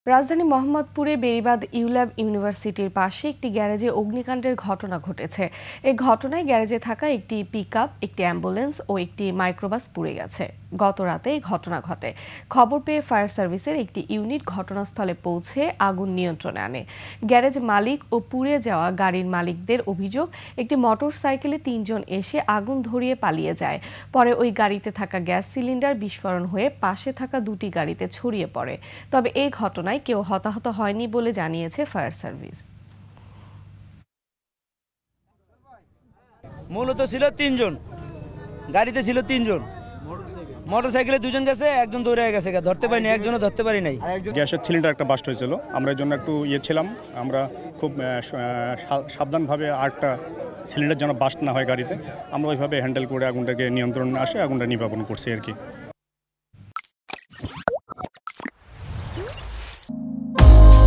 রাজধানী মোহাম্মদপুরে বেড়িবাঁধ ইউল্যাব ইউনিভার্সিটির পাশে একটি গ্যারেজে অগ্নিকাণ্ডের ঘটনা ঘটেছে। এই ঘটনায় গ্যারেজে থাকা একটি পিকআপ, একটি অ্যাম্বুলেন্স ও একটি মাইক্রোবাস পুড়ে গেছে। গত রাতে এই ঘটনা ঘটে। খবর পেয়ে ফায়ার সার্ভিসের একটি ইউনিট ঘটনাস্থলে পৌঁছে আগুন নিয়ন্ত্রণে আনে। গ্যারেজ মালিক ও পুড়ে যাওয়া গাড়ির মালিকদের অভিযোগ, একটি মোটরসাইকেলে ৩ জন এসে আগুন ধরিয়ে পালিয়ে যায়। পরে ওই গাড়িতে থাকা গ্যাস সিলিন্ডার বিস্ফোরণ হয়ে পাশে থাকা দুটি গাড়িতে ছড়িয়ে পড়ে। তবে এই ঘটনায় কেউ হতাহত হয়নি বলে জানিয়েছে ফায়ার সার্ভিস। মূলত ছিল ৩ জন, গাড়িতে ছিল ৩ জন, মোটরসাইকেলে ২ জন গেছে, একজন দৌড়ে গেছে, ধরতে পারিনি, একজনও ধরতে পারি নাই। গ্যাসের সিলিন্ডার একটা বাস্ট হয়েছিল, আমরা এই জন্য একটু ছিলাম। আমরা খুব সাবধানভাবে আরেকটা সিলিন্ডার যেন বাস্ট না হয় গাড়িতে, আমরা ওইভাবে হ্যান্ডেল করে আগুনটাকে নিয়ন্ত্রণে আসে আগুনটা নির্বাপন করছি আর কি।